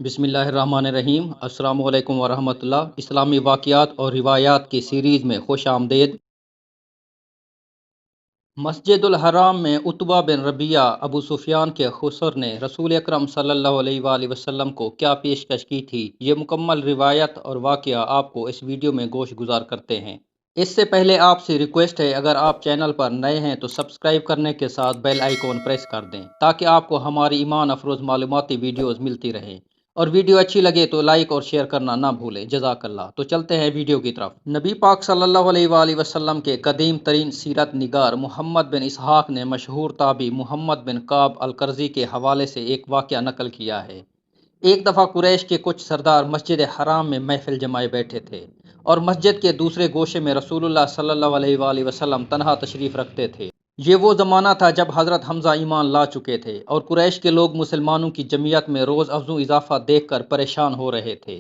بسم اللہ الرحمن الرحیم۔ السلام علیکم ورحمۃ اللہ۔ اسلامی واقعات اور روایات کی سیریز میں خوش آمدید۔ مسجد الحرام میں عتبہ بن ربیعہ ابو سفیان کے خسر نے رسول اکرم صلی اللہ علیہ وآلہ وسلم کو کیا پیشکش کی تھی، یہ مکمل روایت اور واقعہ آپ کو اس ویڈیو میں گوش گزار کرتے ہیں۔ اس سے پہلے آپ سے ریکویسٹ ہے، اگر آپ چینل پر نئے ہیں تو سبسکرائب کرنے کے ساتھ بیل آئیکن پریس کر دیں تاکہ آپ کو ہماری ایمان افروز معلوماتی ویڈیوز ملتی رہیں، اور ویڈیو اچھی لگے تو لائک اور شیئر کرنا نہ بھولیں۔ جزاک اللہ۔ تو چلتے ہیں ویڈیو کی طرف۔ نبی پاک صلی اللہ علیہ وآلہ وسلم کے قدیم ترین سیرت نگار محمد بن اسحاق نے مشہور تابعی محمد بن کعب القرظی کے حوالے سے ایک واقعہ نقل کیا ہے۔ ایک دفعہ قریش کے کچھ سردار مسجد حرام میں محفل جمائے بیٹھے تھے، اور مسجد کے دوسرے گوشے میں رسول اللہ صلی اللہ علیہ وآلہ وسلم تنہا تشریف رکھتے تھے۔ یہ وہ زمانہ تھا جب حضرت حمزہ ایمان لا چکے تھے، اور قریش کے لوگ مسلمانوں کی جمعیت میں روز افزوں اضافہ دیکھ کر پریشان ہو رہے تھے۔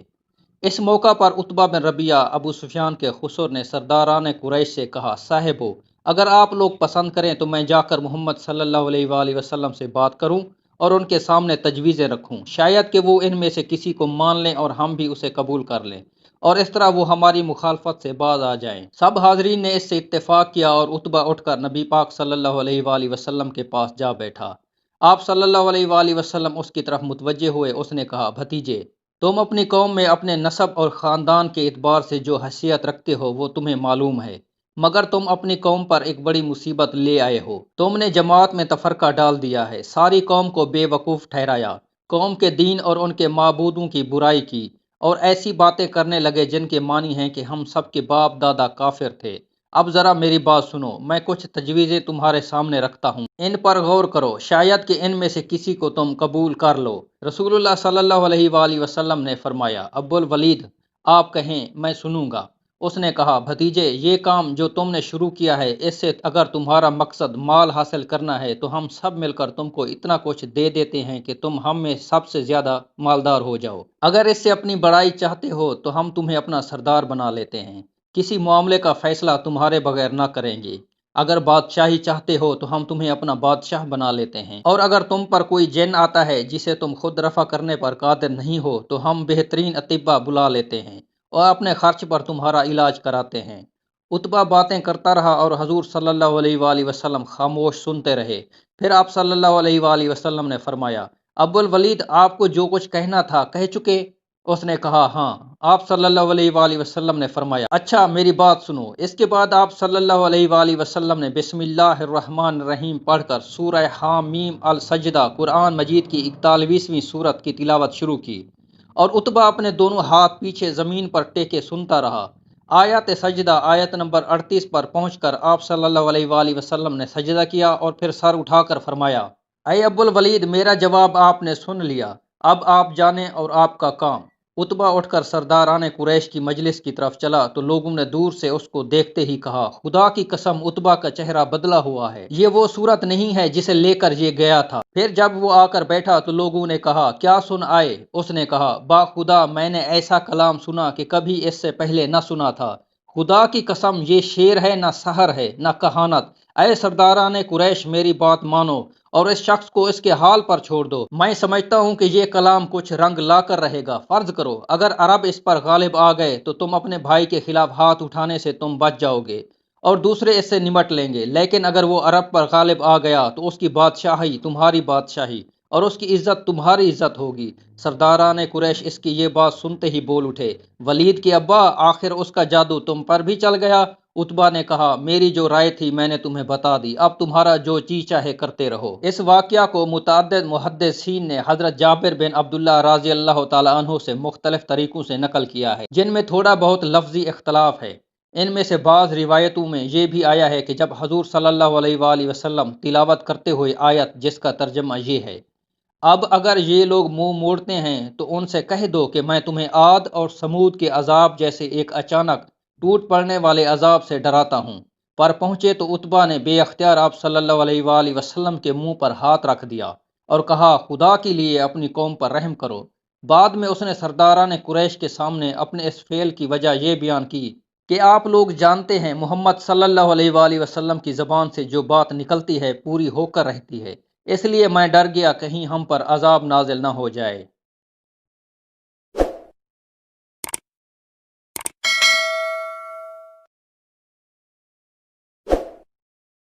اس موقع پر عتبہ بن ربیعہ ابو سفیان کے خسر نے سرداران قریش سے کہا، صاحبو، اگر آپ لوگ پسند کریں تو میں جا کر محمد صلی اللہ علیہ وآلہ وسلم سے بات کروں اور ان کے سامنے تجویزیں رکھوں، شاید کہ وہ ان میں سے کسی کو مان لیں اور ہم بھی اسے قبول کر لیں، اور اس طرح وہ ہماری مخالفت سے باز آ جائیں۔ سب حاضرین نے اس سے اتفاق کیا، اور عتبہ اٹھ کر نبی پاک صلی اللہ علیہ وآلہ وسلم کے پاس جا بیٹھا۔ آپ صلی اللہ علیہ وآلہ وسلم اس کی طرف متوجہ ہوئے۔ اس نے کہا، بھتیجے، تم اپنی قوم میں اپنے نسب اور خاندان کے اعتبار سے جو حیثیت رکھتے ہو وہ تمہیں معلوم ہے، مگر تم اپنی قوم پر ایک بڑی مصیبت لے آئے ہو۔ تم نے جماعت میں تفرقہ ڈال دیا ہے، ساری قوم کو بے وقوف ٹھہرایا، قوم کے دین اور ان کے معبودوں کی برائی کی، اور ایسی باتیں کرنے لگے جن کے معنی ہیں کہ ہم سب کے باپ دادا کافر تھے۔ اب ذرا میری بات سنو، میں کچھ تجویزیں تمہارے سامنے رکھتا ہوں، ان پر غور کرو، شاید کہ ان میں سے کسی کو تم قبول کر لو۔ رسول اللہ صلی اللہ علیہ وآلہ وسلم نے فرمایا، ابو الولید، آپ کہیں، میں سنوں گا۔ اس نے کہا، بھتیجے، یہ کام جو تم نے شروع کیا ہے، اس سے اگر تمہارا مقصد مال حاصل کرنا ہے تو ہم سب مل کر تم کو اتنا کچھ دے دیتے ہیں کہ تم ہم میں سب سے زیادہ مالدار ہو جاؤ۔ اگر اس سے اپنی بڑائی چاہتے ہو تو ہم تمہیں اپنا سردار بنا لیتے ہیں، کسی معاملے کا فیصلہ تمہارے بغیر نہ کریں گے۔ اگر بادشاہی چاہتے ہو تو ہم تمہیں اپنا بادشاہ بنا لیتے ہیں، اور اگر تم پر کوئی جن آتا ہے جسے تم خود رفع کرنے پر قادر نہیں ہو تو ہم بہترین اطباء بلا لیتے ہیں اور اپنے خرچ پر تمہارا علاج کراتے ہیں۔ عتبہ باتیں کرتا رہا اور حضور صلی اللہ علیہ وآلہ وسلم خاموش سنتے رہے۔ پھر آپ صلی اللہ علیہ وآلہ وسلم نے فرمایا، ابو الولید، آپ کو جو کچھ کہنا تھا کہہ چکے؟ اس نے کہا، ہاں۔ آپ صلی اللہ علیہ وآلہ وسلم نے فرمایا، اچھا میری بات سنو۔ اس کے بعد آپ صلی اللہ علیہ وآلہ وسلم نے بسم اللہ الرحمن الرحیم پڑھ کر سورہ حامیم السجدہ قرآن مجید کی 41ویں سورت کی تلاوت شروع کی، اور عتبہ اپنے دونوں ہاتھ پیچھے زمین پر ٹیکے سنتا رہا۔ آیت سجدہ آیت نمبر 38 پر پہنچ کر آپ صلی اللہ علیہ وآلہ وسلم نے سجدہ کیا اور پھر سر اٹھا کر فرمایا، اے ابو الولید، میرا جواب آپ نے سن لیا، اب آپ جانیں اور آپ کا کام۔ عتبہ اٹھ کر سرداران قریش کی مجلس کی طرف چلا تو لوگوں نے دور سے اس کو دیکھتے ہی کہا، خدا کی قسم، عتبہ کا چہرہ بدلا ہوا ہے، یہ وہ صورت نہیں ہے جسے لے کر یہ گیا تھا۔ پھر جب وہ آ کر بیٹھا تو لوگوں نے کہا، کیا سن آئے؟ اس نے کہا، با خدا، میں نے ایسا کلام سنا کہ کبھی اس سے پہلے نہ سنا تھا، خدا کی قسم، یہ شعر ہے نہ سحر ہے نہ کہانت۔ اے سرداران قریش، میری بات مانو اور اس شخص کو اس کے حال پر چھوڑ دو۔ میں سمجھتا ہوں کہ یہ کلام کچھ رنگ لا کر رہے گا۔ فرض کرو اگر عرب اس پر غالب آ گئے تو تم اپنے بھائی کے خلاف ہاتھ اٹھانے سے تم بچ جاؤ گے اور دوسرے اس سے نمٹ لیں گے، لیکن اگر وہ عرب پر غالب آ گیا تو اس کی بادشاہی تمہاری بادشاہی اور اس کی عزت تمہاری عزت ہوگی۔ سرداران قریش اس کی یہ بات سنتے ہی بول اٹھے، ولید کے ابا، آخر اس کا جادو تم پر بھی چل گیا؟ عتبہ نے کہا، میری جو رائے تھی میں نے تمہیں بتا دی، اب تمہارا جو جی چاہے کرتے رہو۔ اس واقعہ کو متعدد محدثین نے حضرت جابر بن عبداللہ رضی اللہ تعالیٰ عنہ سے مختلف طریقوں سے نقل کیا ہے، جن میں تھوڑا بہت لفظی اختلاف ہے۔ ان میں سے بعض روایتوں میں یہ بھی آیا ہے کہ جب حضور صلی اللہ علیہ وآلہ وسلم تلاوت کرتے ہوئے آیت جس کا ترجمہ یہ ہے، اب اگر یہ لوگ منہ موڑتے ہیں تو ان سے کہہ دو کہ میں تمہیں عاد اور سمود کے عذاب جیسے ایک اچانک ٹوٹ پڑنے والے عذاب سے ڈراتا ہوں، پر پہنچے تو عتبہ نے بے اختیار آپ صلی اللہ علیہ وآلہ وسلم کے منہ پر ہاتھ رکھ دیا اور کہا، خدا کے لیے اپنی قوم پر رحم کرو۔ بعد میں اس نے سرداران قریش کے سامنے اپنے اس فعل کی وجہ یہ بیان کی کہ آپ لوگ جانتے ہیں محمد صلی اللہ علیہ وآلہ وسلم کی زبان سے جو بات نکلتی ہے پوری ہو کر رہتی ہے، اس لیے میں ڈر گیا کہیں ہم پر عذاب نازل نہ ہو جائے۔